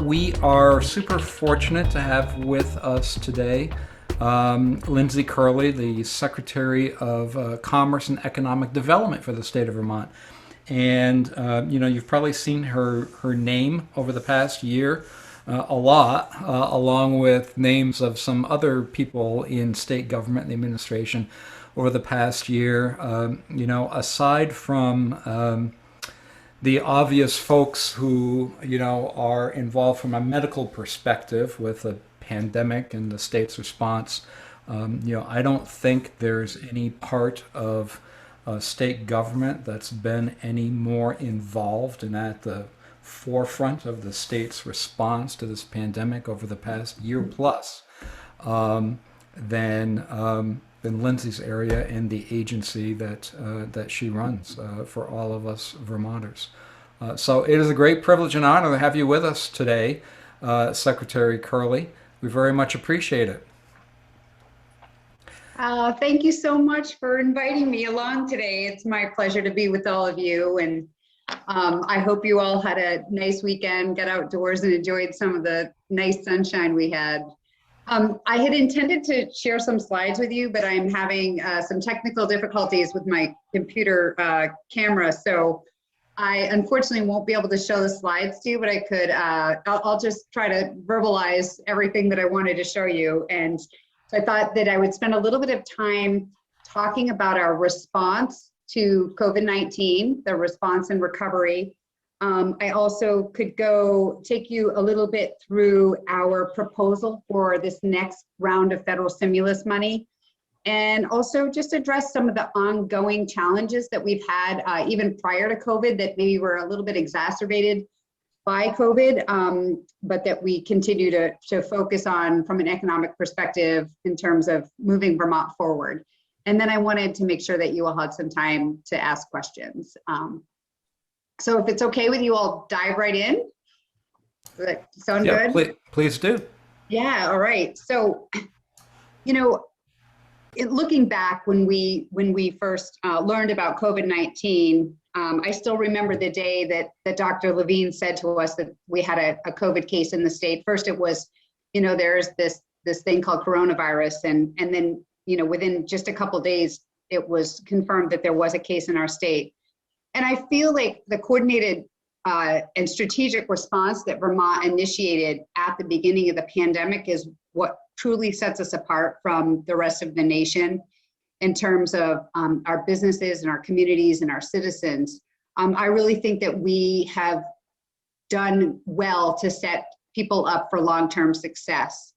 We are super fortunate to have with us today Lyndsay Kurrle, the Secretary of Commerce and Economic Development for the state of Vermont. And you've probably seen her name over the past year a lot, along with names of some other people in state government and the administration over the past year. Aside from the obvious folks who are involved from a medical perspective with the pandemic and the state's response. I don't think there's any part of state government that's been any more involved and at the forefront of the state's response to this pandemic over the past year plus than Lyndsay's area and the agency that she runs for all of us Vermonters. So it is a great privilege and honor to have you with us today, Secretary Kurrle. We very much appreciate it. Thank you so much for inviting me along today. It's my pleasure to be with all of you, and I hope you all had a nice weekend, got outdoors and enjoyed some of the nice sunshine we had. I had intended to share some slides with you, but I'm having some technical difficulties with my computer camera, so I unfortunately won't be able to show the slides to you, but I could, I'll just try to verbalize everything that I wanted to show you. And so I thought that I would spend a little bit of time talking about our response to COVID-19, the response and recovery. I also could take you a little bit through our proposal for this next round of federal stimulus money, and also just address some of the ongoing challenges that we've had even prior to COVID that maybe were a little bit exacerbated by COVID, but that we continue to focus on from an economic perspective in terms of moving Vermont forward. And then I wanted to make sure that you all had some time to ask questions. So if it's okay with you, I'll dive right in. Does that sound good? Please do. Yeah, all right. So, looking back when we first learned about COVID-19, I still remember the day that Dr. Levine said to us that we had a COVID case in the state. First, it was, there's this thing called coronavirus, and then, within just a couple of days, it was confirmed that there was a case in our state. And I feel like the coordinated and strategic response that Vermont initiated at the beginning of the pandemic is what truly sets us apart from the rest of the nation in terms of our businesses and our communities and our citizens. I really think that we have done well to set people up for long-term success.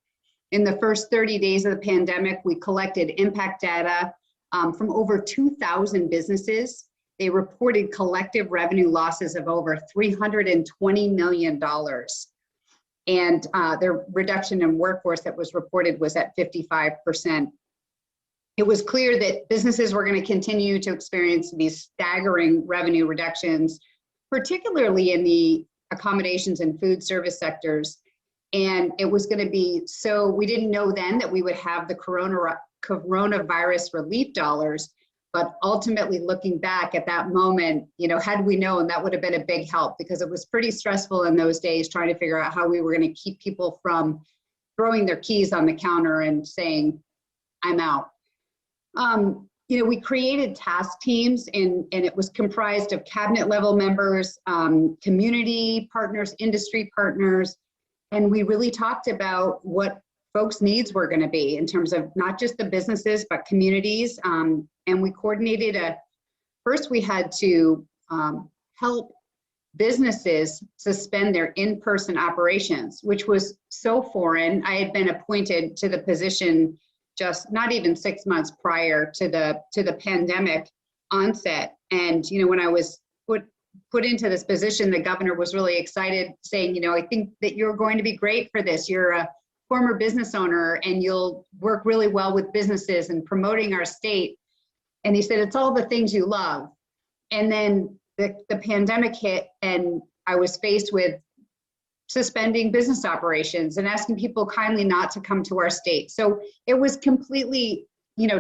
In the first 30 days of the pandemic, we collected impact data from over 2,000 businesses. They reported collective revenue losses of over $320 million. And their reduction in workforce that was reported was at 55%. It was clear that businesses were going to continue to experience these staggering revenue reductions, particularly in the accommodations and food service sectors. And it was going to be so, we didn't know then that we would have the coronavirus relief dollars. But ultimately, looking back at that moment, had we known, that would have been a big help, because it was pretty stressful in those days trying to figure out how we were going to keep people from throwing their keys on the counter and saying, I'm out. We created task teams, and it was comprised of cabinet level members, community partners, industry partners, and we really talked about what folks' needs were going to be in terms of not just the businesses, but communities. And we coordinated first we had to help businesses suspend their in-person operations, which was so foreign. I had been appointed to the position just not even 6 months prior to the pandemic onset. And, when I was put into this position, the governor was really excited, saying, I think that you're going to be great for this. You're a former business owner and you'll work really well with businesses and promoting our state. And he said, it's all the things you love. And then the pandemic hit, and I was faced with suspending business operations and asking people kindly not to come to our state. So it was completely,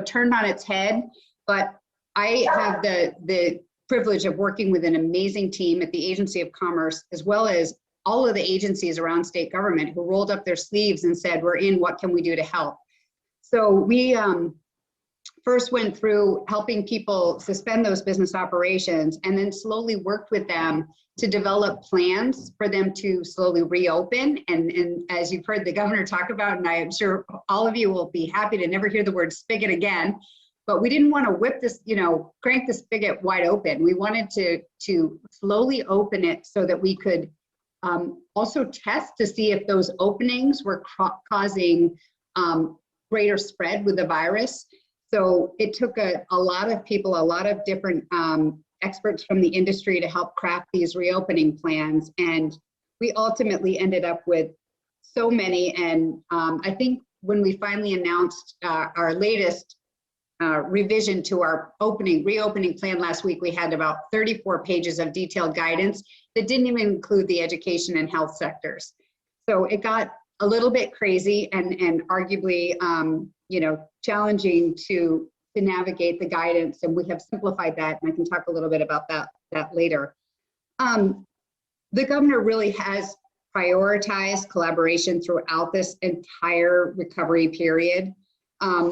turned on its head. But I have the privilege of working with an amazing team at the Agency of Commerce, as well as all of the agencies around state government who rolled up their sleeves and said, we're in, what can we do to help? So we first went through helping people suspend those business operations, and then slowly worked with them to develop plans for them to slowly reopen. And as you've heard the governor talk about, and I am sure all of you will be happy to never hear the word spigot again, but we didn't want to whip this, crank the spigot wide open. We wanted to slowly open it so that we could also test to see if those openings were causing greater spread with the virus. So it took a lot of people, a lot of different experts from the industry to help craft these reopening plans. And we ultimately ended up with so many. And I think when we finally announced our latest revision to our reopening plan last week, we had about 34 pages of detailed guidance that didn't even include the education and health sectors. So it got a little bit crazy and arguably, challenging to navigate the guidance, and we have simplified that, and I can talk a little bit about that later. The governor really has prioritized collaboration throughout this entire recovery period.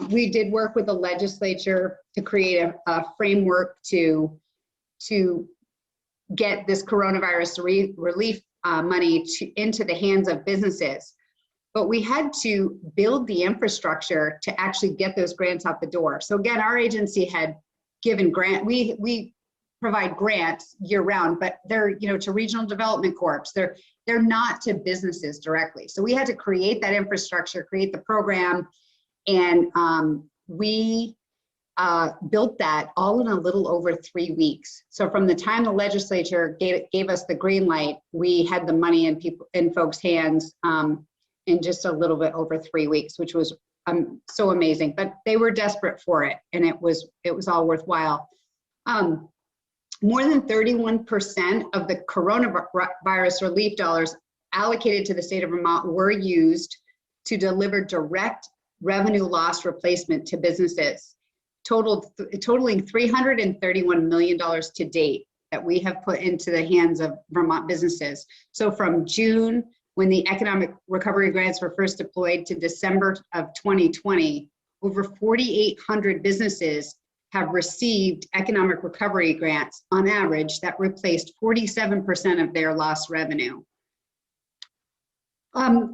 We did work with the legislature to create a framework to get this coronavirus relief money into the hands of businesses. But we had to build the infrastructure to actually get those grants out the door. So again, our agency had given we provide grants year round, but they're, to regional development corps. They're not to businesses directly. So we had to create that infrastructure, create the program, and we built that all in a little over 3 weeks. So from the time the legislature gave us the green light, we had the money in folks' hands in just a little bit over 3 weeks, which was so amazing. But they were desperate for it, and it was all worthwhile. More than 31% of the coronavirus relief dollars allocated to the state of Vermont were used to deliver direct revenue loss replacement to businesses, totaling $331 million to date that we have put into the hands of Vermont businesses. So from June, when the economic recovery grants were first deployed, to December of 2020, over 4,800 businesses have received economic recovery grants on average that replaced 47% of their lost revenue.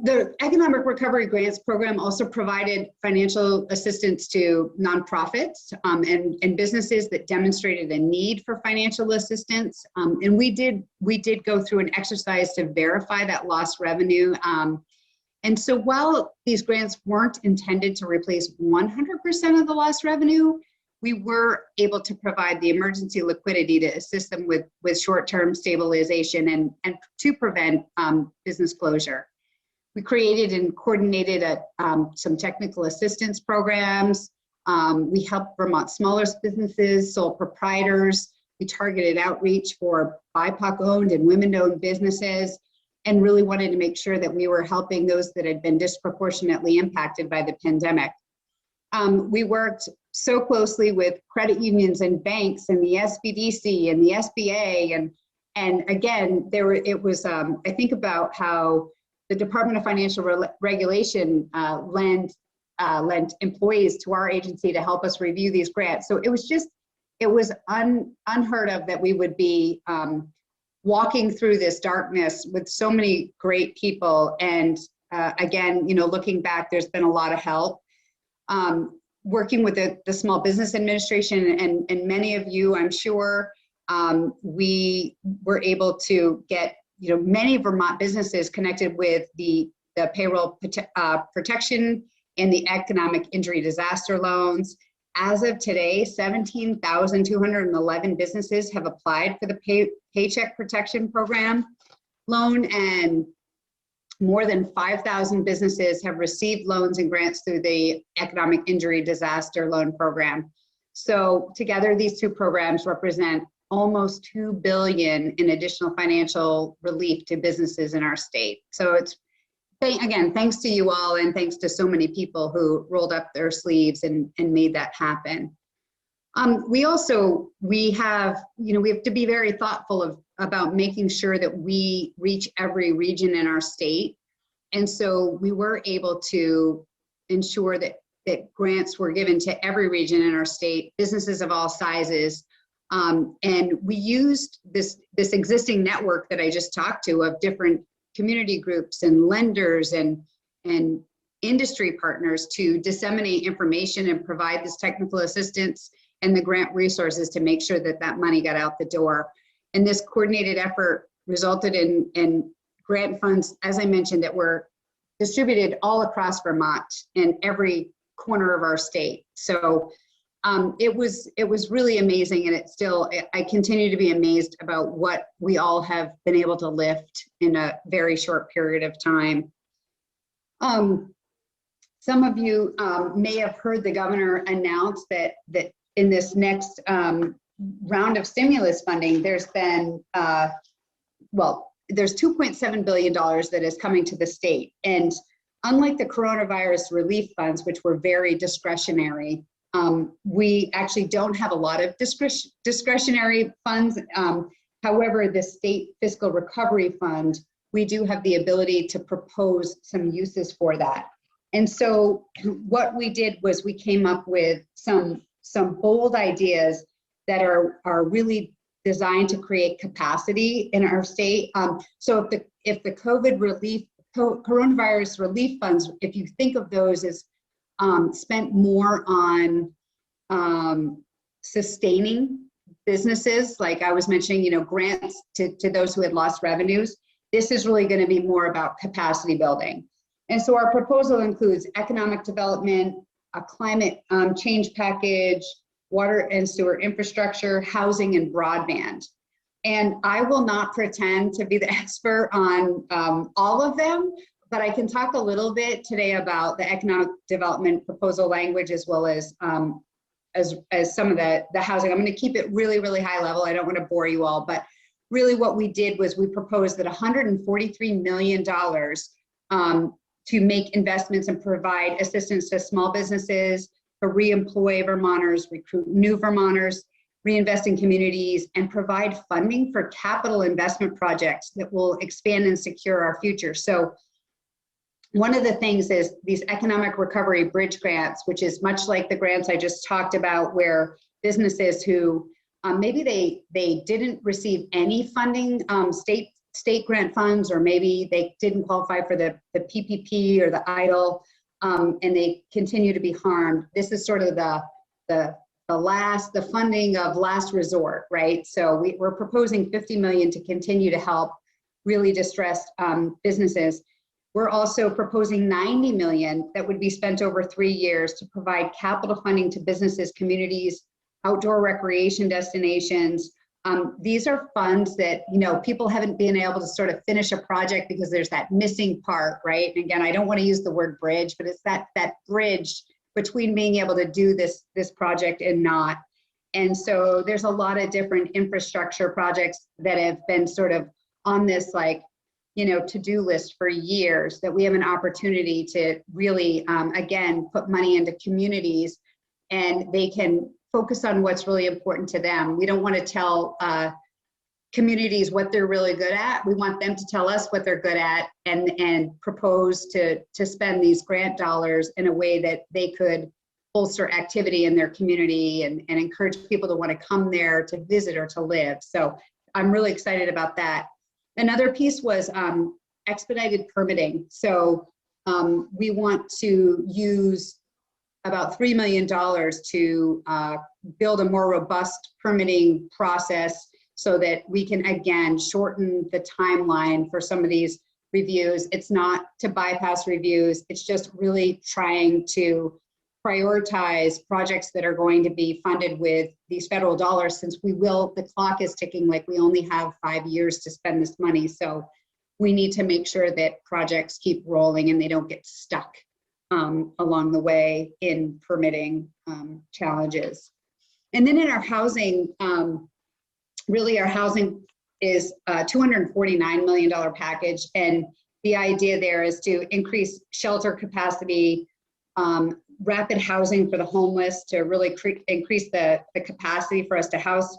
The Economic Recovery Grants Program also provided financial assistance to nonprofits and businesses that demonstrated a need for financial assistance. And we did go through an exercise to verify that lost revenue. And so while these grants weren't intended to replace 100% of the lost revenue, we were able to provide the emergency liquidity to assist them with short-term stabilization and to prevent business closure. We created and coordinated some technical assistance programs. We helped Vermont smaller businesses, sole proprietors. We targeted outreach for BIPOC-owned and women-owned businesses, and really wanted to make sure that we were helping those that had been disproportionately impacted by the pandemic. We worked so closely with credit unions and banks and the SBDC and the SBA, and again, I think about how the Department of Financial Regulation lent employees to our agency to help us review these grants. So it was unheard of that we would be walking through this darkness with so many great people. And again, looking back, there's been a lot of help. Working with the Small Business Administration and many of you, I'm sure, we were able to get many Vermont businesses connected with the payroll protection and the economic injury disaster loans. As of today, 17,211 businesses have applied for the Paycheck Protection Program loan, and more than 5,000 businesses have received loans and grants through the economic injury disaster loan program. So together, these two programs represent almost $2 billion in additional financial relief to businesses in our state. So it's, again, thanks to you all, and thanks to so many people who rolled up their sleeves and made that happen. We have to be very thoughtful about making sure that we reach every region in our state. And so we were able to ensure that grants were given to every region in our state, businesses of all sizes. And we used this existing network that I just talked to of different community groups and lenders and industry partners to disseminate information and provide this technical assistance and the grant resources to make sure that that money got out the door. And this coordinated effort resulted in grant funds, as I mentioned, that were distributed all across Vermont in every corner of our state. So it was really amazing, and I continue to be amazed about what we all have been able to lift in a very short period of time. Some of you may have heard the governor announce that in this next round of stimulus funding, there's been, there's $2.7 billion that is coming to the state. And unlike the coronavirus relief funds, which were very discretionary, we actually don't have a lot of discretionary funds. However, the state fiscal recovery fund, we do have the ability to propose some uses for that. And so what we did was we came up with some bold ideas that are really designed to create capacity in our state. So if the coronavirus relief funds, if you think of those as spent more on sustaining businesses, like I was mentioning, grants to those who had lost revenues, this is really going to be more about capacity building. And so our proposal includes economic development, a climate change package, water and sewer infrastructure, housing, and broadband. And I will not pretend to be the expert on all of them, but I can talk a little bit today about the economic development proposal language, as well as some of the housing. I'm going to keep it really, really high level. I don't want to bore you all, but really what we did was we proposed that $143 million to make investments and provide assistance to small businesses, to re-employ Vermonters, recruit new Vermonters, reinvest in communities, and provide funding for capital investment projects that will expand and secure our future. So one of the things is these economic recovery bridge grants, which is much like the grants I just talked about, where businesses who maybe they didn't receive any funding, state grant funds, or maybe they didn't qualify for the PPP or the EIDL, and they continue to be harmed. This is sort of the funding of last resort, right? So we're proposing $50 million to continue to help really distressed businesses. We're also proposing $90 million that would be spent over 3 years to provide capital funding to businesses, communities, outdoor recreation destinations. These are funds that, people haven't been able to sort of finish a project because there's that missing part, right? And again, I don't want to use the word bridge, but it's that bridge between being able to do this project and not. And so there's a lot of different infrastructure projects that have been sort of on this to-do list for years, that we have an opportunity to really, again, put money into communities, and they can focus on what's really important to them. We don't want to tell communities what they're really good at. We want them to tell us what they're good at, and propose to spend these grant dollars in a way that they could bolster activity in their community and encourage people to want to come there to visit or to live. So I'm really excited about that. Another piece was expedited permitting. So we want to use about $3 million to build a more robust permitting process so that we can, again, shorten the timeline for some of these reviews. It's not to bypass reviews. It's just really trying to prioritize projects that are going to be funded with these federal dollars, since the clock is ticking, like we only have 5 years to spend this money. So we need to make sure that projects keep rolling and they don't get stuck along the way in permitting challenges. And then in our housing, really our housing is a $249 million package. And the idea there is to increase shelter capacity, rapid housing for the homeless, to really increase the capacity for us to house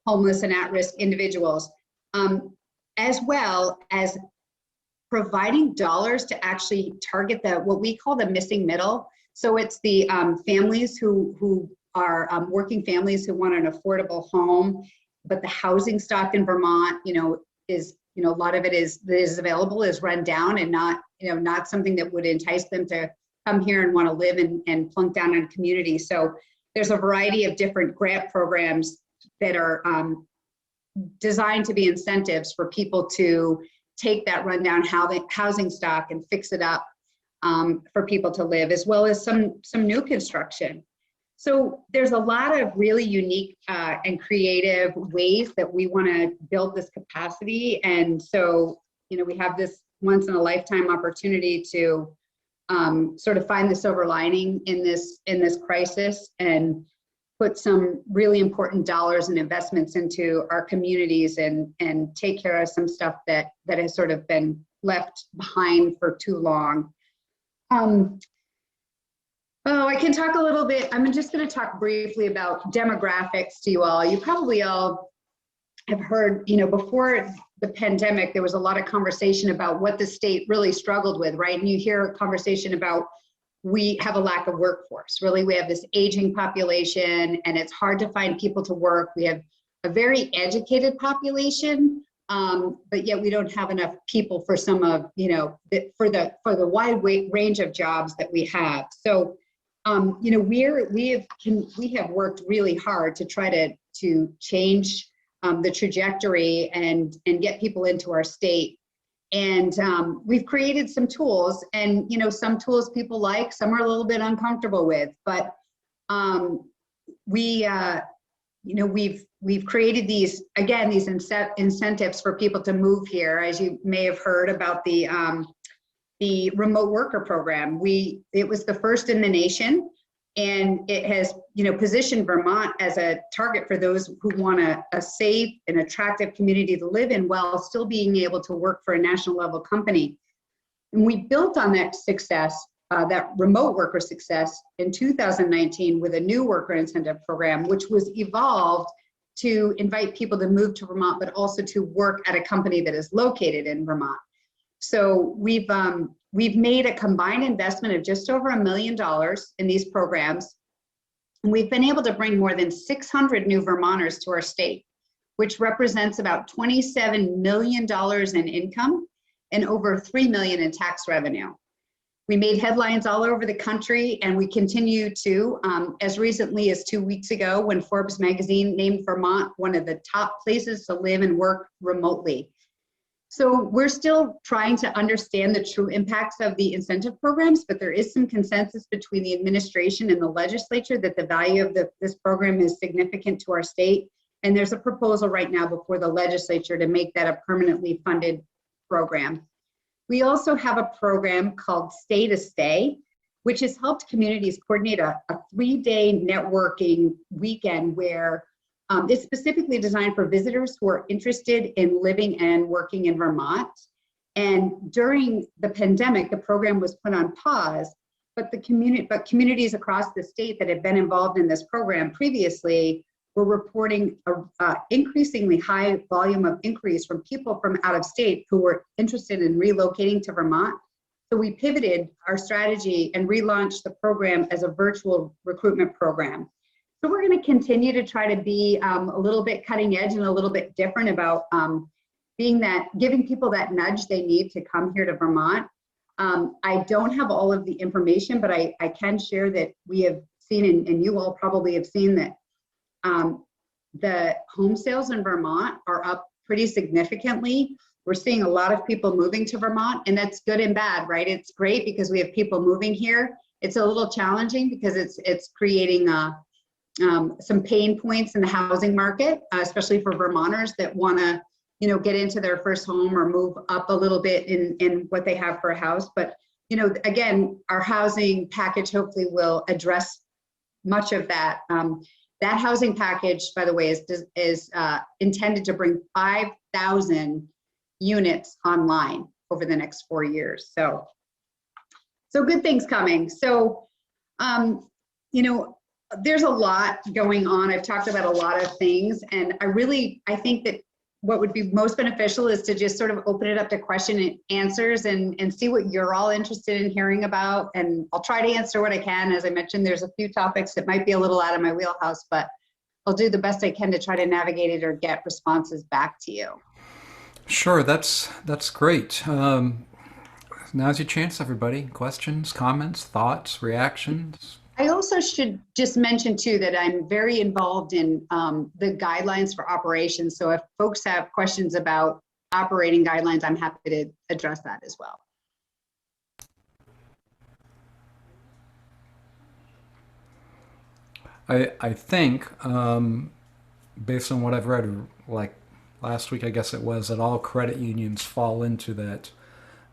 homeless and at-risk individuals. as well as providing dollars to actually target what we call the missing middle. So it's the families who are working families who want an affordable home, but the housing stock in Vermont, is, a lot of it is available is run down and not, not something that would entice them to come here and want to live and plunk down in a community. So there's a variety of different grant programs that are designed to be incentives for people to take that rundown housing stock and fix it up for people to live, as well as some new construction. So there's a lot of really unique and creative ways that we want to build this capacity. And so, we have this once in a lifetime opportunity to sort of find the silver lining in this crisis and put some really important dollars and investments into our communities and take care of some stuff that has sort of been left behind for too long. I can talk a little bit. I'm just going to talk briefly about demographics to you all. You probably all have heard, before the pandemic, there was a lot of conversation about what the state really struggled with, right? And you hear a conversation about we have a lack of workforce. Really, we have this aging population and it's hard to find people to work. We have a very educated population, but yet we don't have enough people for some of, for the wide range of jobs that we have. So, we have worked really hard to try to change the trajectory and get people into our state. And we've created some tools, and some tools people like, some are a little bit uncomfortable with, but we've created these incentives for people to move here. As you may have heard about the remote worker program. It was the first in the nation, and it has positioned Vermont as a target for those who want a safe and attractive community to live in while still being able to work for a national level company. And we built on that success, that remote worker success, in 2019 with a new worker incentive program, which was evolved to invite people to move to Vermont, but also to work at a company that is located in Vermont. So we've made a combined investment of just over $1 million in these programs. And we've been able to bring more than 600 new Vermonters to our state, which represents about $27 million in income and over $3 million in tax revenue. We made headlines all over the country, and we continue to, as recently as 2 weeks ago, when Forbes magazine named Vermont one of the top places to live and work remotely. So we're still trying to understand the true impacts of the incentive programs, but there is some consensus between the administration and the legislature that the value of this program is significant to our state. And there's a proposal right now before the legislature to make that a permanently funded program. We also have a program called Stay to Stay, which has helped communities coordinate a 3-day networking weekend where it's specifically designed for visitors who are interested in living and working in Vermont. And during the pandemic, the program was put on pause, but communities across the state that had been involved in this program previously were reporting an increasingly high volume of inquiries from people from out of state who were interested in relocating to Vermont. So we pivoted our strategy and relaunched the program as a virtual recruitment program. So we're going to continue to try to be a little bit cutting edge and a little bit different about giving people that nudge they need to come here to Vermont. I don't have all of the information, but I can share that we have seen, and you all probably have seen, that the home sales in Vermont are up pretty significantly. We're seeing a lot of people moving to Vermont, and that's good and bad, right? It's great because we have people moving here. It's a little challenging because it's creating some pain points in the housing market, especially for Vermonters that want to, get into their first home or move up a little bit in what they have for a house. But, again, our housing package hopefully will address much of that. That housing package, by the way, is intended to bring 5,000 units online over the next 4 years. So good things coming. So, there's a lot going on. I've talked about a lot of things, and I think that what would be most beneficial is to just sort of open it up to question and answers and see what you're all interested in hearing about. And I'll try to answer what I can. As I mentioned, there's a few topics that might be a little out of my wheelhouse, but I'll do the best I can to try to navigate it or get responses back to you. Sure, that's great. Now's your chance, everybody. Questions, comments, thoughts, reactions. I also should just mention too that I'm very involved in the guidelines for operations. So if folks have questions about operating guidelines, I'm happy to address that as well. I think, based on what I've read, like last week, I guess it was, that all credit unions fall into that.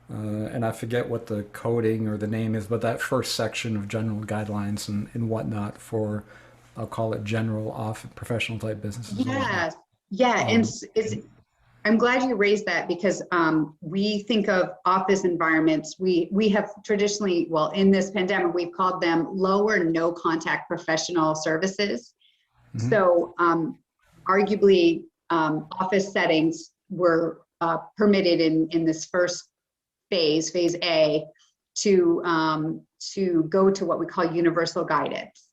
And I forget what the coding or the name is, but that first section of general guidelines and whatnot for, I'll call it general off professional type businesses. Yes, yeah, and I'm glad you raised that because we think of office environments. We have traditionally, well, in this pandemic, we've called them low or no contact professional services. Mm-hmm. So arguably, office settings were permitted in this first phase A, to go to what we call universal guidance.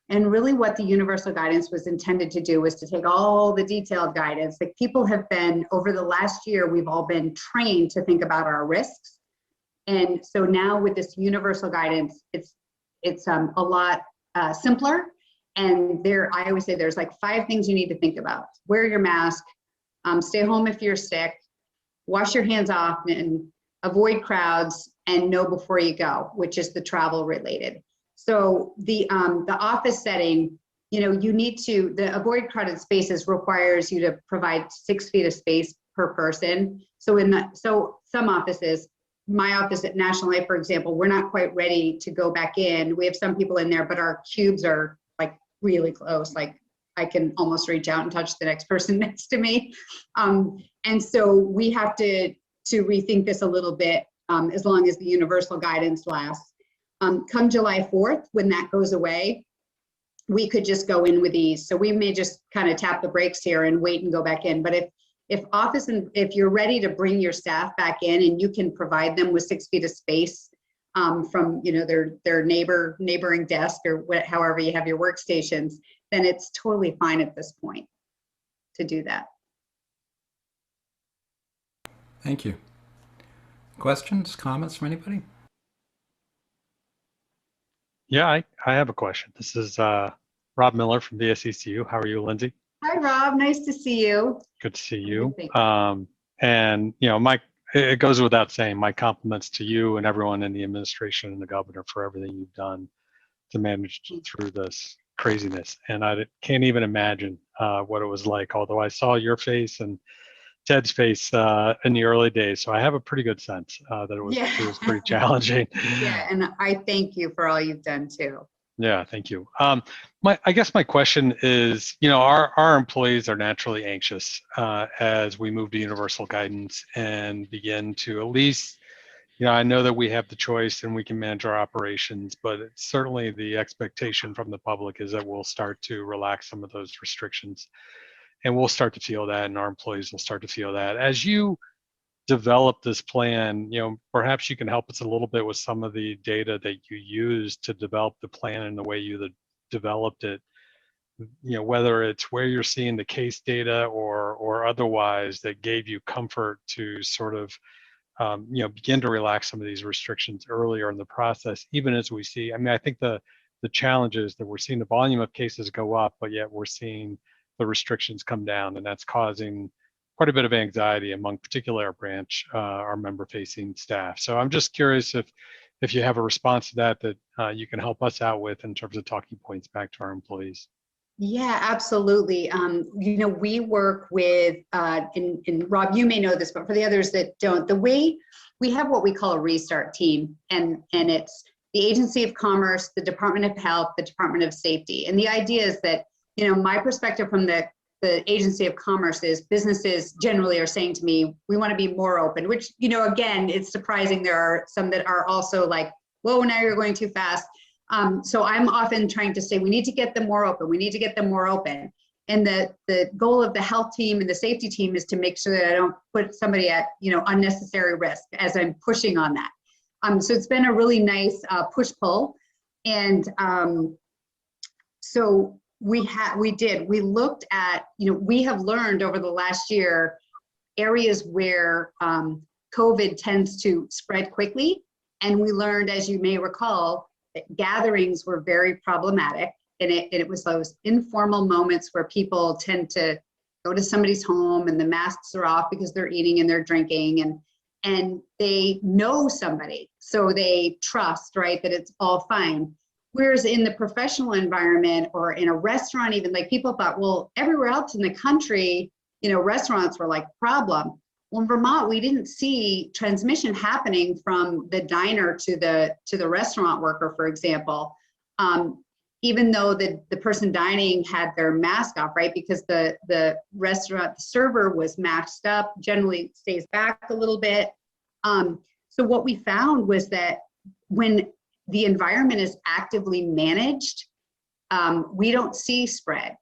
And really what the universal guidance was intended to do was to take all the detailed guidance that people have been, over the last year, we've all been trained to think about our risks. And so now with this universal guidance, it's a lot simpler. And I always say there's like 5 things you need to think about. Wear your mask, stay home if you're sick, wash your hands often, avoid crowds, and know before you go, which is the travel related. So the office setting, you need to, the avoid crowded spaces requires you to provide 6 feet of space per person. So some offices, my office at National Life, for example, we're not quite ready to go back in. We have some people in there, but our cubes are like really close. Like I can almost reach out and touch the next person next to me. And so we have to rethink this a little bit as long as the universal guidance lasts. Come July 4th, when that goes away, we could just go in with ease. So we may just kind of tap the brakes here and wait and go back in. But if you're ready to bring your staff back in and you can provide them with 6 feet of space from their neighboring desk or however you have your workstations, then it's totally fine at this point to do that. Thank you. Questions, comments from anybody? Yeah, I have a question. This is Rob Miller from the AVCU. How are you, Lyndsay? Hi, Rob. Nice to see you. Good to see you. And it goes without saying, my compliments to you and everyone in the administration and the governor for everything you've done to manage through this craziness. And I can't even imagine what it was like, although I saw your face and Ted's face in the early days. So I have a pretty good sense that it was pretty challenging. Yeah, and I thank you for all you've done too. Yeah, thank you. I guess my question is, our employees are naturally anxious as we move to universal guidance and begin to at least, I know that we have the choice and we can manage our operations, but it's certainly the expectation from the public is that we'll start to relax some of those restrictions. And we'll start to feel that, and our employees will start to feel that. As you develop this plan, perhaps you can help us a little bit with some of the data that you used to develop the plan and the way you developed it. Whether it's where you're seeing the case data or otherwise that gave you comfort to sort of, begin to relax some of these restrictions earlier in the process, even as we see. I think the challenge is that we're seeing the volume of cases go up, but yet we're seeing the restrictions come down, and that's causing quite a bit of anxiety among particularly our branch, our member-facing staff. So I'm just curious if you have a response to that you can help us out with in terms of talking points back to our employees. Yeah, absolutely. We work with, and Rob, you may know this, but for the others that don't, the way we have what we call a restart team, and it's the Agency of Commerce, the Department of Health, the Department of Safety. And the idea is that my perspective from the Agency of Commerce is businesses generally are saying to me, we want to be more open, which, again, it's surprising. There are some that are also like, whoa, now you're going too fast. So I'm often trying to say, we need to get them more open. We need to get them more open. And the goal of the health team and the safety team is to make sure that I don't put somebody at, unnecessary risk as I'm pushing on that. So it's been a really nice push-pull. And so we looked at, we have learned over the last year areas where COVID tends to spread quickly. And we learned, as you may recall, that gatherings were very problematic. And it was those informal moments where people tend to go to somebody's home and the masks are off because they're eating and they're drinking and they know somebody. So they trust, right, that it's all fine. Whereas in the professional environment or in a restaurant, even, like, people thought, well, everywhere else in the country, restaurants were like problem. Well, in Vermont, we didn't see transmission happening from the diner to the restaurant worker, for example. Even though the person dining had their mask off, right? Because the restaurant server was masked up, generally stays back a little bit. So what we found was that when the environment is actively managed, we don't see spread.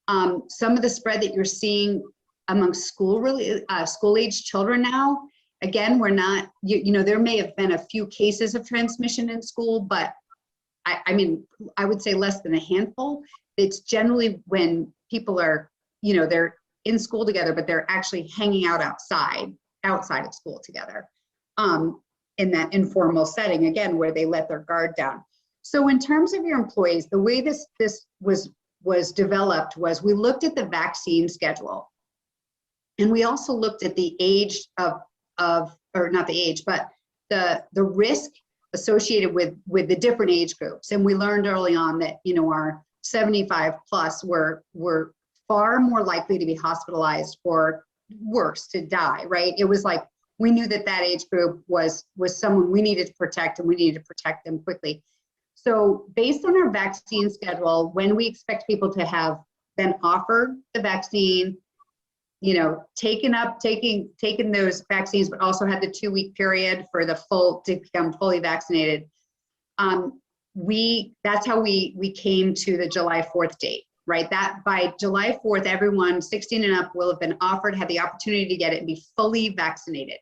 Some of the spread that you're seeing among school-age children now, again, we're not, there may have been a few cases of transmission in school, but I mean, I would say less than a handful. It's generally when people are, they're in school together, but they're actually hanging out outside of school together, in that informal setting, again, where they let their guard down. So in terms of your employees, the way this was developed was we looked at the vaccine schedule. And we also looked at the age or not the age, but the risk associated with the different age groups. And we learned early on that, our 75 plus were far more likely to be hospitalized or worse, to die, right? It was like, we knew that age group was someone we needed to protect, and we needed to protect them quickly. So based on our vaccine schedule, when we expect people to have been offered the vaccine, taken those vaccines, but also had the 2-week period for the to become fully vaccinated. That's how we came to the July 4th date, right? That by July 4th, everyone 16 and up will have been offered, had the opportunity to get it and be fully vaccinated.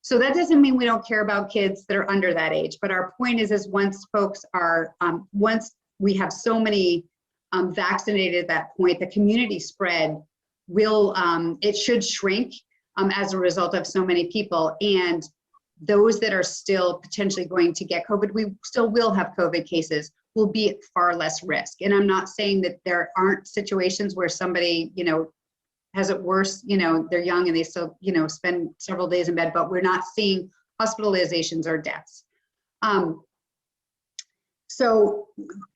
So that doesn't mean we don't care about kids that are under that age, but our point is once folks are, once we have so many vaccinated at that point, the community spread it should shrink as a result of so many people. And those that are still potentially going to get COVID, we still will have COVID cases, will be at far less risk. And I'm not saying that there aren't situations where somebody, has it worse, they're young and they still, spend several days in bed, but we're not seeing hospitalizations or deaths. So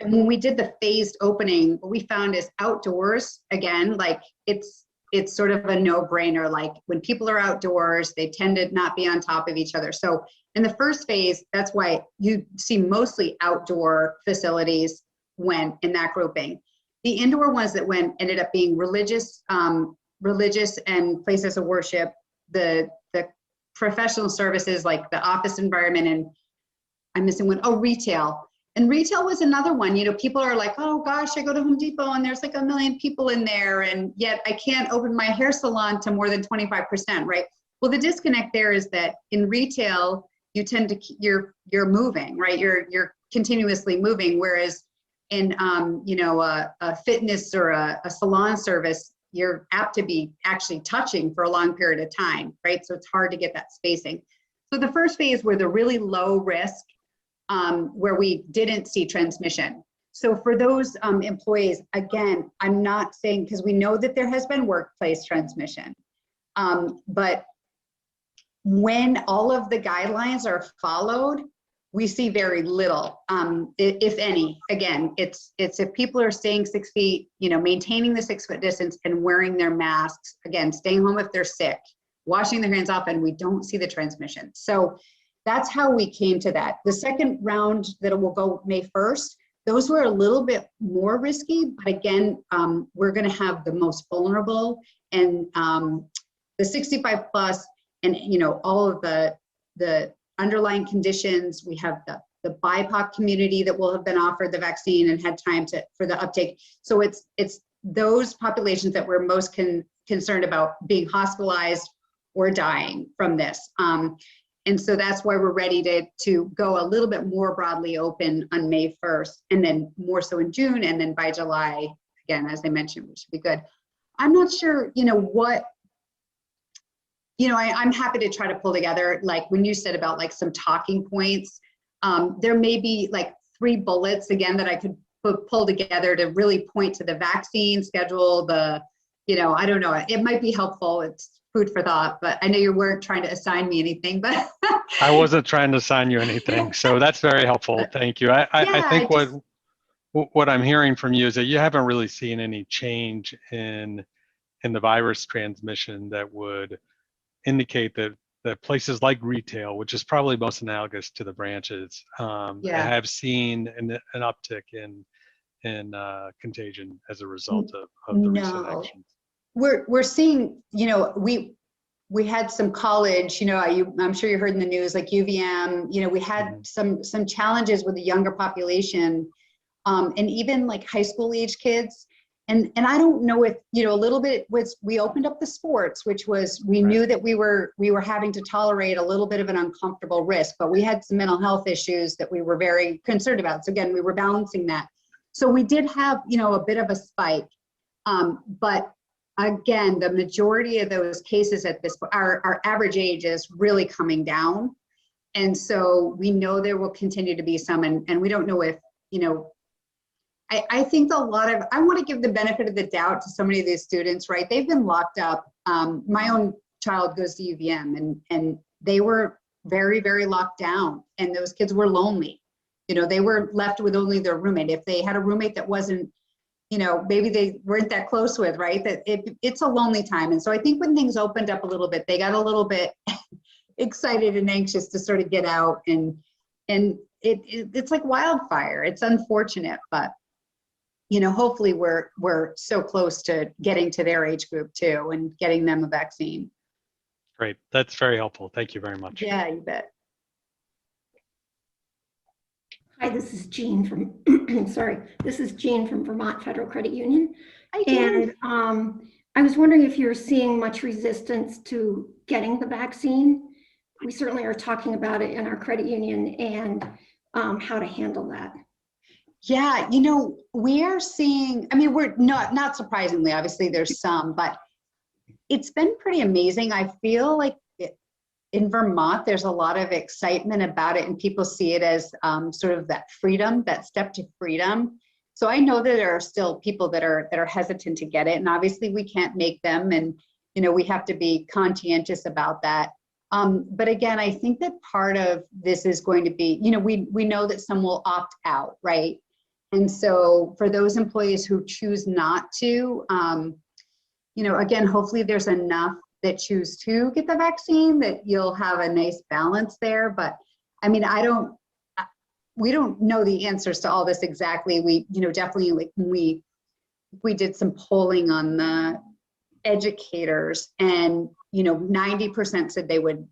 when we did the phased opening, what we found is outdoors, again, like it's sort of a no-brainer. Like when people are outdoors, they tend to not be on top of each other. So in the first phase, that's why you see mostly outdoor facilities went in that grouping. The indoor ones that ended up being religious and places of worship, the professional services like the office environment, and I'm missing one, retail. And retail was another one. People are like, oh gosh, I go to Home Depot and there's like 1 million people in there, and yet I can't open my hair salon to more than 25%, right? Well, the disconnect there is that in retail, you tend to, you're moving, right? You're continuously moving, whereas in a fitness or a salon service, you're apt to be actually touching for a long period of time, right? So it's hard to get that spacing. So the first phase were the really low risk, where we didn't see transmission. So for those employees, again, I'm not saying, because we know that there has been workplace transmission, but when all of the guidelines are followed, we see very little, if any. Again, it's if people are staying 6 feet, maintaining the 6-foot distance and wearing their masks, again, staying home if they're sick, washing their hands often, we don't see the transmission. So that's how we came to that. The second round that will go May 1st, those were a little bit more risky, but again, we're gonna have the most vulnerable and the 65 plus and all of the underlying conditions. We have the BIPOC community that will have been offered the vaccine and had time for the uptake. So it's those populations that we're most concerned about being hospitalized or dying from this. And so that's why we're ready to go a little bit more broadly open on May 1st, and then more so in June, and then by July, again, as I mentioned, which should be good. I'm not sure, I'm happy to try to pull together, like when you said about like some talking points, there may be like 3 bullets again that I could pull together to really point to the vaccine schedule, I don't know, it might be helpful. It's food for thought, but I know you weren't trying to assign me anything, but I wasn't trying to assign you anything, so that's very helpful. Thank you. I think what I'm hearing from you is that you haven't really seen any change in the virus transmission that would indicate that places like retail, which is probably most analogous to the branches, have seen an uptick in contagion as a result of the recent actions. We're seeing, we had some college, I'm sure you heard in the news, like UVM, we had some challenges with the younger population, and even like high school age kids. And I don't know if, a little bit was, we opened up the sports, which was, we knew that we were having to tolerate a little bit of an uncomfortable risk, but we had some mental health issues that we were very concerned about. So again, we were balancing that. So we did have, a bit of a spike, but again, the majority of those cases at this, our average age is really coming down. And so we know there will continue to be some, and we don't know if, I think I want to give the benefit of the doubt to so many of these students, right? They've been locked up. My own child goes to UVM, and they were very, very locked down, and those kids were lonely. They were left with only their roommate. If they had a roommate that wasn't, maybe they weren't that close with, right? That it's a lonely time. And so I think when things opened up a little bit, they got a little bit excited and anxious to sort of get out, and it's like wildfire. It's unfortunate, but hopefully we're so close to getting to their age group too and getting them a vaccine. Great, that's very helpful. Thank you very much. Yeah, you bet. Hi, this is Jean from, sorry, this is Jean from Vermont Federal Credit Union. And I was wondering if you're seeing much resistance to getting the vaccine. We certainly are talking about it in our credit union and how to handle that. Yeah, we are seeing, we're not surprisingly, obviously there's some, but it's been pretty amazing. I feel like in Vermont, there's a lot of excitement about it, and people see it as sort of that freedom, that step to freedom. So I know that there are still people that are hesitant to get it, and obviously we can't make them, and we have to be conscientious about that. But again, I think that part of this is going to be, we know that some will opt out, right? And so for those employees who choose not to, again, hopefully there's enough that choose to get the vaccine that you'll have a nice balance there. But we don't know the answers to all this exactly. We, definitely, like we did some polling on the educators, and 90% said they would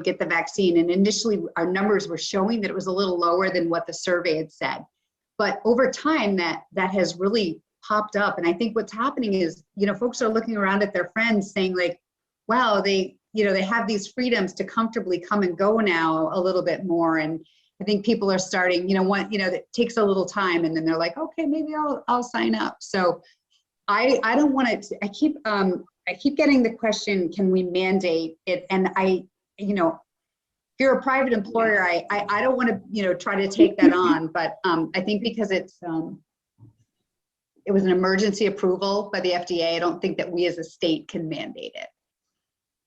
get the vaccine. And initially our numbers were showing that it was a little lower than what the survey had said. But over time that has really popped up. And I think what's happening is, folks are looking around at their friends saying like, wow, they have these freedoms to comfortably come and go now a little bit more. And I think people are starting, it takes a little time, and then they're like, okay, maybe I'll sign up. So I don't want to, I keep getting the question, can we mandate it? And if you're a private employer, I don't want to, try to take that on, but I think because it was an emergency approval by the FDA, I don't think that we as a state can mandate it.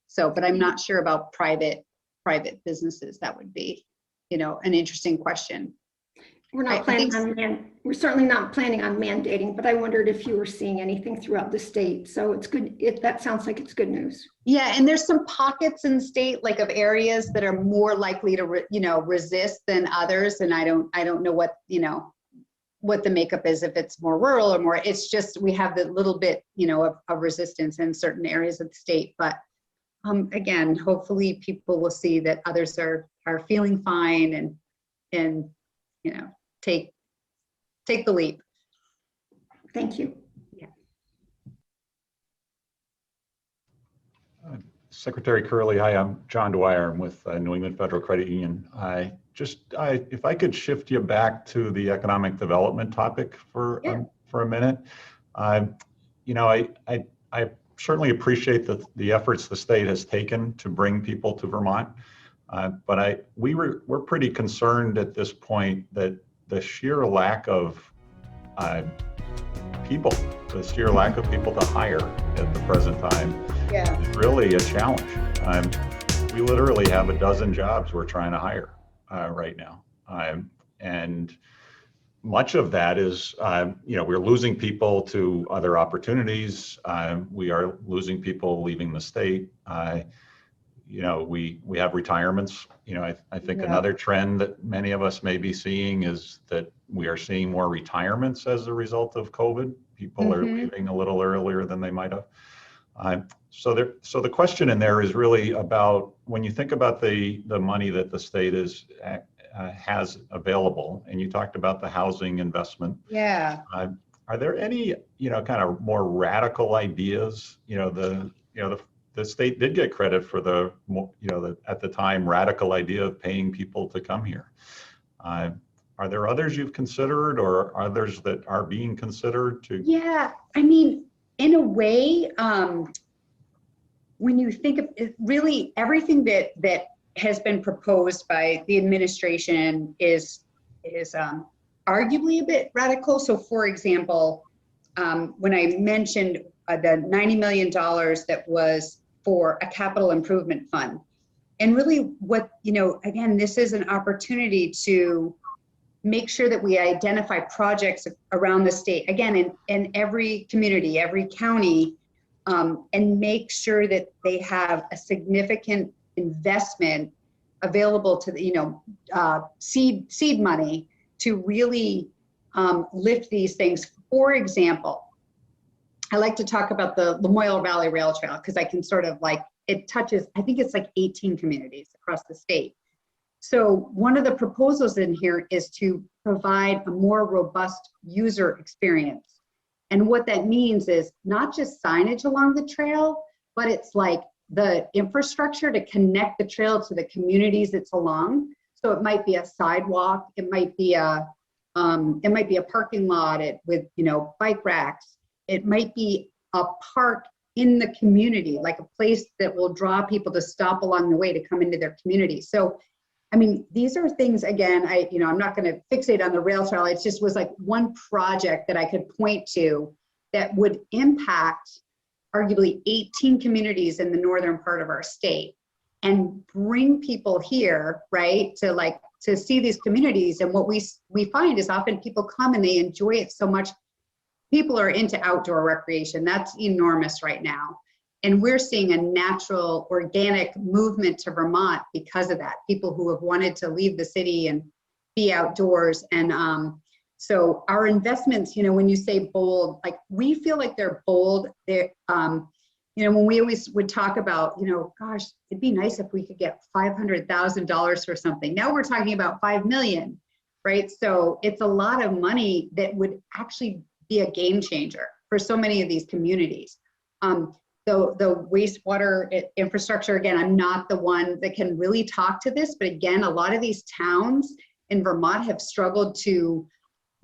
So, but I'm not sure about private businesses. That would be, an interesting question. We're certainly not planning on mandating, but I wondered if you were seeing anything throughout the state. So it's good. That sounds like it's good news. Yeah, and there's some pockets in the state, like of areas that are more likely to, resist than others. And I don't know what the makeup is, if it's more rural or more. It's just we have the little bit, of resistance in certain areas of the state. But again, hopefully people will see that others are feeling fine and take the leap. Thank you. Yeah. Secretary Kurrle, hi, I'm John Dwyer. I'm with New England Federal Credit Union. If I could shift you back to the economic development topic for a minute. You know, I certainly appreciate the efforts the state has taken to bring people to Vermont, but we're pretty concerned at this point that the sheer lack of people to hire at the present time is really a challenge. We literally have a dozen jobs we're trying to hire right now. And much of that is, we're losing people to other opportunities. We are losing people leaving the state. We have retirements. I think another trend that many of us may be seeing is that we are seeing more retirements as a result of COVID. People are leaving a little earlier than they might have. So the question in there is really about, when you think about the money that the state has available, and you talked about the housing investment. Yeah. Are there any, kind of more radical ideas? The state did get credit for the at the time radical idea of paying people to come here. Are there others you've considered, or others that are being considered to? Yeah, I mean, in a way, when you think of it, really everything that has been proposed by the administration is arguably a bit radical. So, for example, when I mentioned the $90 million that was for a capital improvement fund, and really what, again, this is an opportunity to make sure that we identify projects around the state, again, in every community, every county, and make sure that they have a significant investment available to the, seed money to really lift these things. For example, I like to talk about the Lamoille Valley Rail Trail, because I can sort of it touches, I think it's 18 communities across the state. So one of the proposals in here is to provide a more robust user experience. And what that means is not just signage along the trail, but it's the infrastructure to connect the trail to the communities it's along. So it might be a sidewalk, it might be a parking lot with bike racks. It might be a park in the community, like a place that will draw people to stop along the way to come into their community. So, I mean, these are things, again, I'm not going to fixate on the rail trail. It just was one project that I could point to that would impact arguably 18 communities in the northern part of our state and bring people here, right, to see these communities. And what we find is often people come and they enjoy it so much. People are into outdoor recreation. That's enormous right now. And we're seeing a natural, organic movement to Vermont because of that. People who have wanted to leave the city and be outdoors. And so our investments, when you say bold, we feel like they're bold. They're, when we always would talk about, gosh, it'd be nice if we could get $500,000 for something. Now we're talking about $5 million, right? So it's a lot of money that would actually be a game changer for so many of these communities. The wastewater infrastructure, again, I'm not the one that can really talk to this, but again, a lot of these towns in Vermont have struggled to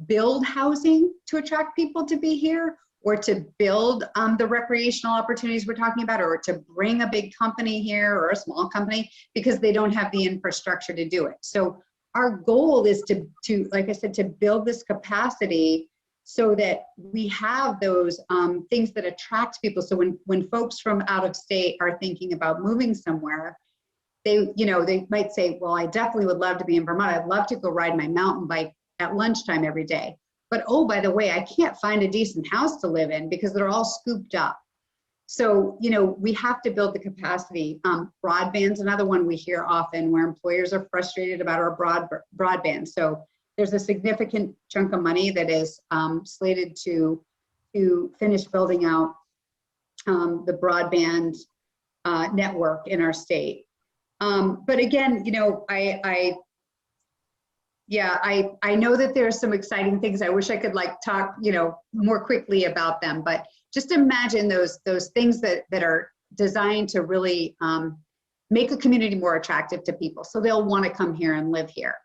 build housing to attract people to be here, or to build the recreational opportunities we're talking about, or to bring a big company here or a small company, because they don't have the infrastructure to do it. So our goal is to like I said, to build this capacity so that we have those things that attract people. So when folks from out of state are thinking about moving somewhere, they might say, well, I definitely would love to be in Vermont. I'd love to go ride my mountain bike at lunchtime every day. But oh, by the way, I can't find a decent house to live in because they're all scooped up. So, we have to build the capacity. Broadband's another one we hear often, where employers are frustrated about our broadband. So there's a significant chunk of money that is slated to finish building out the broadband network in our state. But again, I know that there's some exciting things. I wish I could talk, more quickly about them, but just imagine those things that are designed to really make a community more attractive to people, so they'll want to come here and live here.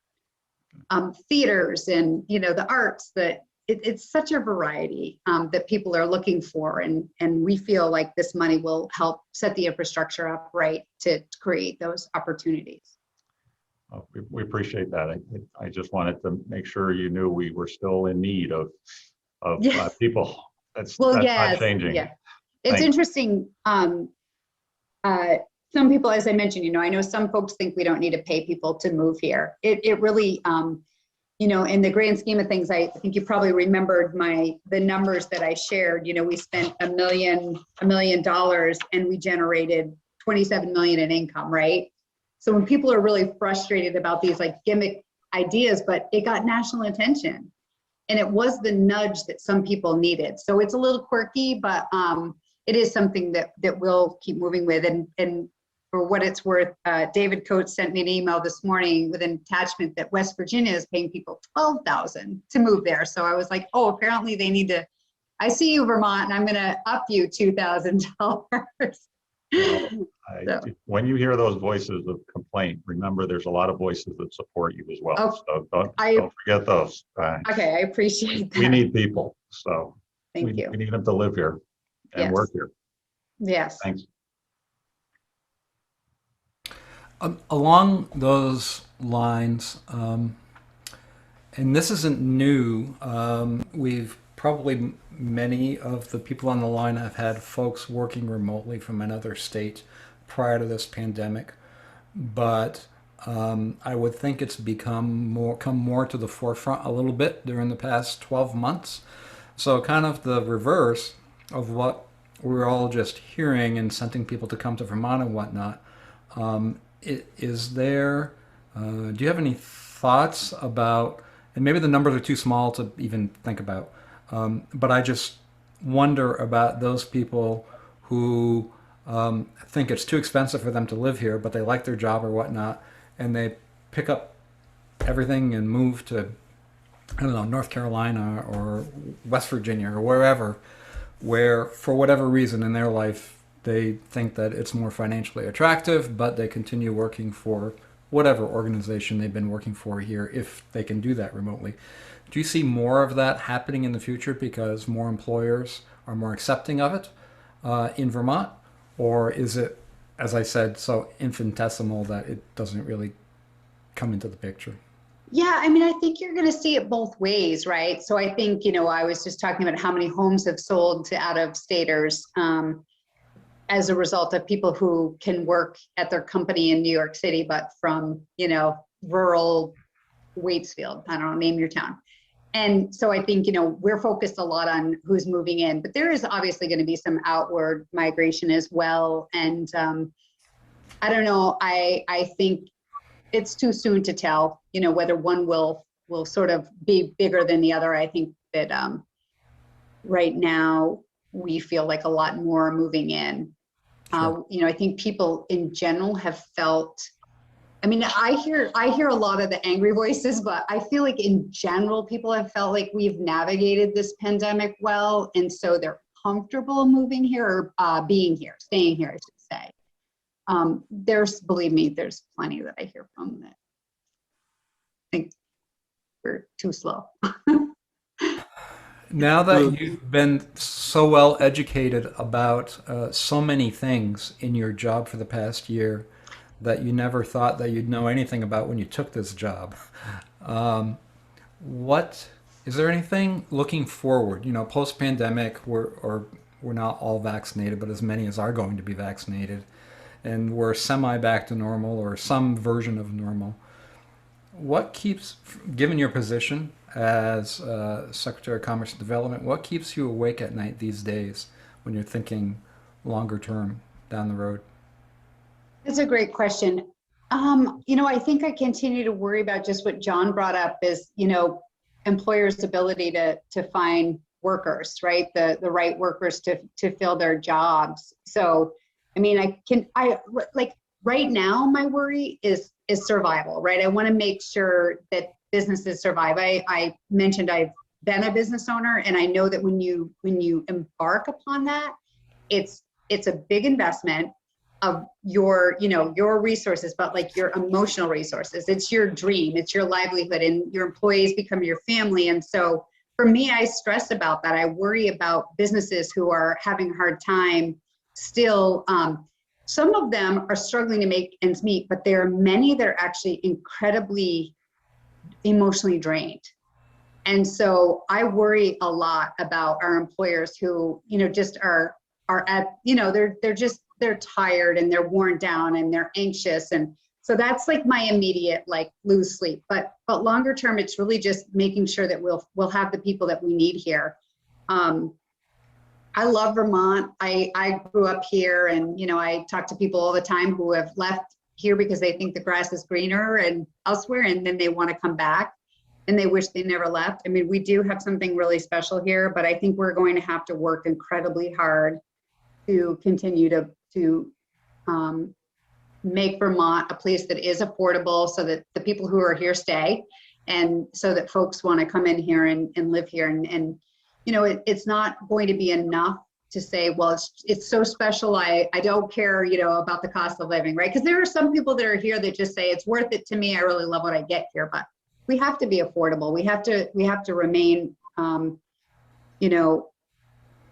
Theaters and the arts, it's such a variety that people are looking for, and we feel like this money will help set the infrastructure up right to create those opportunities. We appreciate that. I just wanted to make sure you knew we were still in need of Yes. people. That's Yes, not changing. yeah. It's Thanks. interesting. Some people, as I mentioned, I know some folks think we don't need to pay people to move here. It really, in the grand scheme of things, I think you probably remembered the numbers that I shared. We spent $1 million and we generated 27 million in income, right? So when people are really frustrated about these like gimmick ideas, but it got national attention, and it was the nudge that some people needed. So it's a little quirky, but it is something that we'll keep moving with. And for what it's worth, David Coates sent me an email this morning with an attachment that West Virginia is paying people $12,000 to move there. So I was like, oh, apparently they need to. I see you, Vermont, and I'm going to up you $2,000. Well, when you hear those voices of complaint, remember there's a lot of voices that support you as well. Oh, So don't forget those. Okay, I appreciate that. We need people, so Thank you. we need them to live here and Yes. work here. Yes. Thanks. Along those lines, and this isn't new, we've probably, many of the people on the line have had folks working remotely from another state prior to this pandemic, but I would think it's come more to the forefront a little bit during the past 12 months. So kind of the reverse of what we're all just hearing and sending people to come to Vermont and whatnot. Is there, do you have any thoughts about, and maybe the numbers are too small to even think about, but I just wonder about those people who think it's too expensive for them to live here, but they like their job or whatnot, and they pick up everything and move to, I don't know, North Carolina or West Virginia or wherever, where for whatever reason in their life they think that it's more financially attractive, but they continue working for whatever organization they've been working for here if they can do that remotely. Do you see more of that happening in the future because more employers are more accepting of it in Vermont? Or is it, as I said, so infinitesimal that it doesn't really come into the picture? Yeah, I mean, I think you're going to see it both ways, right? So I think, I was just talking about how many homes have sold to out-of-staters as a result of people who can work at their company in New York City, but from, rural Waitsfield, I don't know, name your town. And so I think, we're focused a lot on who's moving in, but there is obviously going to be some outward migration as well. And I don't know, I think it's too soon to tell, whether one will sort of be bigger than the other. I think that right now we feel like a lot more are moving in. Sure. I think people in general have felt, I mean, I hear a lot of the angry voices, but I feel like in general, people have felt like we've navigated this pandemic well. And so they're comfortable moving here or being here, staying here, I should say. Believe me, there's plenty that I hear from that think we're too slow. Now that you've been so well educated about so many things in your job for the past year that you never thought that you'd know anything about when you took this job, what is there anything looking forward? Post-pandemic, we're not all vaccinated, but as many as are going to be vaccinated, and we're semi back to normal or some version of normal. What keeps, given your position as Secretary of Commerce and Development, what keeps you awake at night these days when you're thinking longer term down the road? That's a great question. I think I continue to worry about just what John brought up is, employers' ability to find workers, right? The right workers to fill their jobs. So, I mean, right now, my worry is survival, right? I want to make sure that businesses survive. I mentioned I've been a business owner, and I know that when you embark upon that, it's it's a big investment of your, you know, your resources, but like your emotional resources. It's your dream, it's your livelihood, and your employees become your family. And so for me, I stress about that. I worry about businesses who are having a hard time still. Some of them are struggling to make ends meet, but there are many that are actually incredibly emotionally drained. And so I worry a lot about our employers who, you know, just are at, you know, they're tired and they're worn down and they're anxious. And so that's like my immediate, like, lose sleep. But longer term, it's really just making sure that we'll have the people that we need here. I love Vermont. I grew up here, and, you know, I talk to people all the time who have left here because they think the grass is greener and elsewhere, and then they want to come back and they wish they never left. I mean, we do have something really special here, but I think we're going to have to work incredibly hard to continue to make Vermont a place that is affordable, so that the people who are here stay, and so that folks want to come in here and live here. And you know, it's not going to be enough to say, well, it's so special, I don't care, you know, about the cost of living, right? Because there are some people that are here that just say it's worth it to me, I really love what I get here. But we have to be affordable. We have to remain, you know,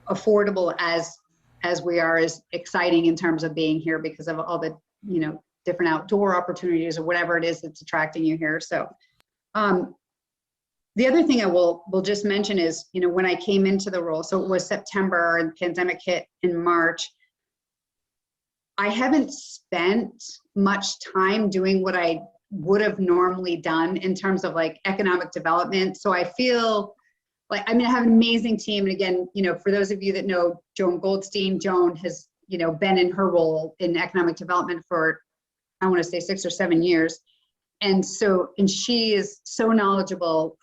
affordable as we are, as exciting in terms of being here because of all the, you know, different outdoor opportunities or whatever it is that's attracting you here. So the other thing I will just mention is, you know, when I came into the role, so it was September and the pandemic hit in March, I haven't spent much time doing what I would have normally done in terms of like economic development. So I feel like, I mean, I have an amazing team. And again, you know, for those of you that know Joan Goldstein, Joan has, you know, been in her role in economic development for, I want to say 6 or 7 years. And so, and she is so knowledgeable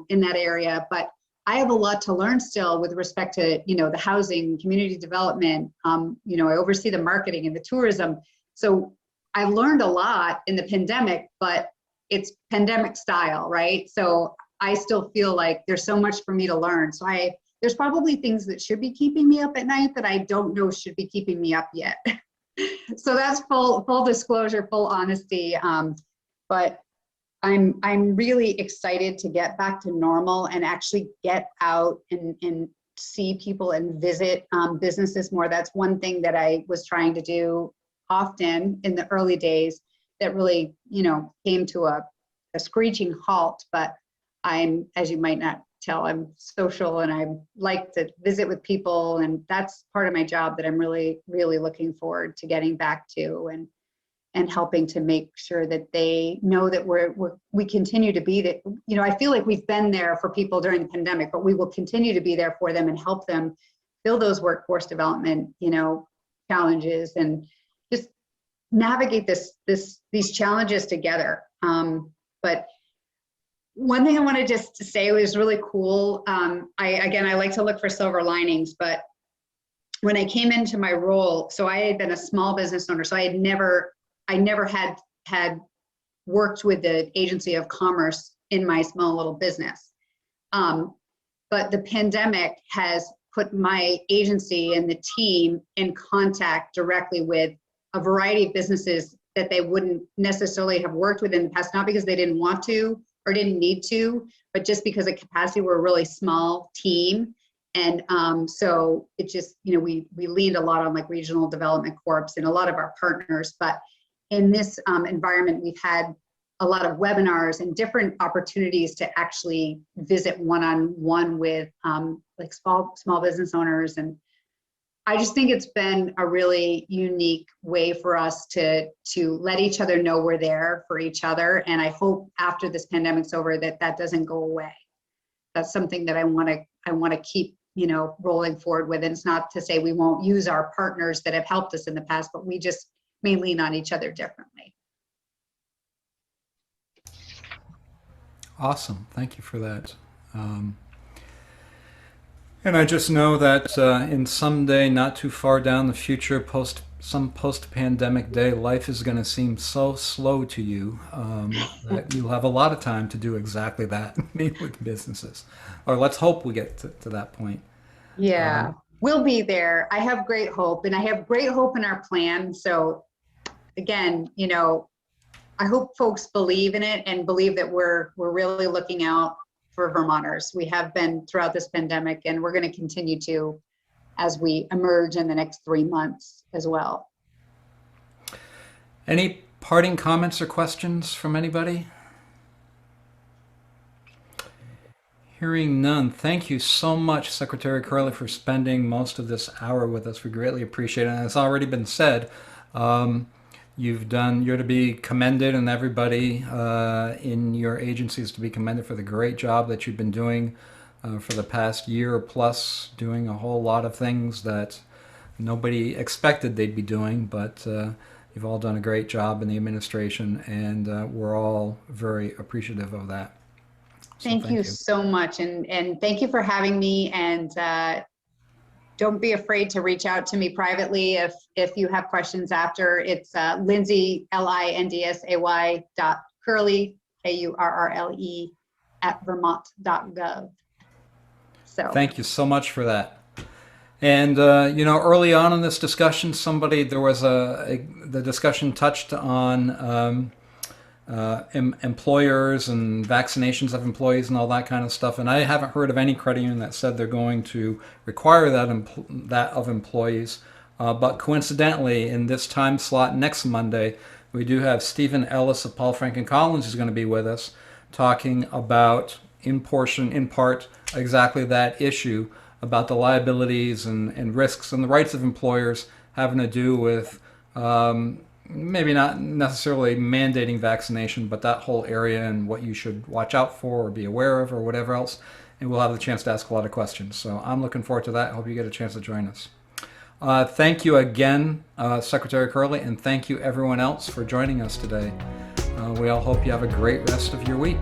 in that area, but I have a lot to learn still with respect to, you know, the housing, community development. You know, I oversee the marketing and the tourism. So I learned a lot in the pandemic, but it's pandemic style, right? So I still feel like there's so much for me to learn. So there's probably things that should be keeping me up at night that I don't know should be keeping me up yet. So that's full disclosure, full honesty. But I'm really excited to get back to normal and actually get out and see people and visit businesses more. That's one thing that I was trying to do often in the early days that really, you know, came to a screeching halt. But I'm, as you might not tell, I'm social and I like to visit with people, and that's part of my job that I'm really, really looking forward to getting back to, and helping to make sure that they know that we continue to be that. You know, I feel like we've been there for people during the pandemic, but we will continue to be there for them and help them fill those workforce development, you know, challenges, and just navigate these challenges together. But one thing I want to just say was really cool. I like to look for silver linings, but when I came into my role, so I had been a small business owner, so I never had worked with the agency of commerce in my small little business. But the pandemic has put my agency and the team in contact directly with a variety of businesses that they wouldn't necessarily have worked with in the past, not because they didn't want to or didn't need to, but just because of capacity. We're a really small team. And so it just, you know, we leaned a lot on like regional development corps and a lot of our partners. But in this environment, we've had a lot of webinars and different opportunities to actually visit one-on-one with like small business owners. And I just think it's been a really unique way for us to let each other know we're there for each other. And I hope after this pandemic's over that doesn't go away. That's something that I want to keep, you know, rolling forward with. And it's not to say we won't use our partners that have helped us in the past, but we just may lean on each other differently. Awesome. Thank you for that. And I just know that in someday, not too far down the future, post-pandemic day, life is going to seem so slow to you that you'll have a lot of time to do exactly that, meet with businesses. Or let's hope we get to that point. Yeah. we'll be there. I have great hope, and I have great hope in our plan. So again, you know, I hope folks believe in it and believe that we're really looking out for Vermonters. We have been throughout this pandemic, and we're going to continue to as we emerge in the next 3 months as well. Any parting comments or questions from anybody? Hearing none, thank you so much, Secretary Kurrle, for spending most of this hour with us. We greatly appreciate it. And it's already been said, you're to be commended, and everybody in your agency is to be commended for the great job that you've been doing for the past year plus, doing a whole lot of things that nobody expected they'd be doing, but you've all done a great job in the administration, and we're all very appreciative of that. So thank you so much, and thank you for having me, and don't be afraid to reach out to me privately if you have questions after. It's Lyndsay, Lindsay .Kurrle, Kurrle @vermont.gov. So thank you so much for that. And you know, early on in this discussion, the discussion touched on employers and vaccinations of employees and all that kind of stuff. And I haven't heard of any credit union that said they're going to require that of employees. But coincidentally, in this time slot next Monday, we do have Stephen Ellis of Paul Franklin Collins who's going to be with us, talking about in part exactly that issue about the liabilities and risks and the rights of employers having to do with maybe not necessarily mandating vaccination, but that whole area and what you should watch out for or be aware of or whatever else. And we'll have the chance to ask a lot of questions. So I'm looking forward to that. I hope you get a chance to join us. Thank you again, Secretary Kurrle, and thank you everyone else for joining us today. We all hope you have a great rest of your week.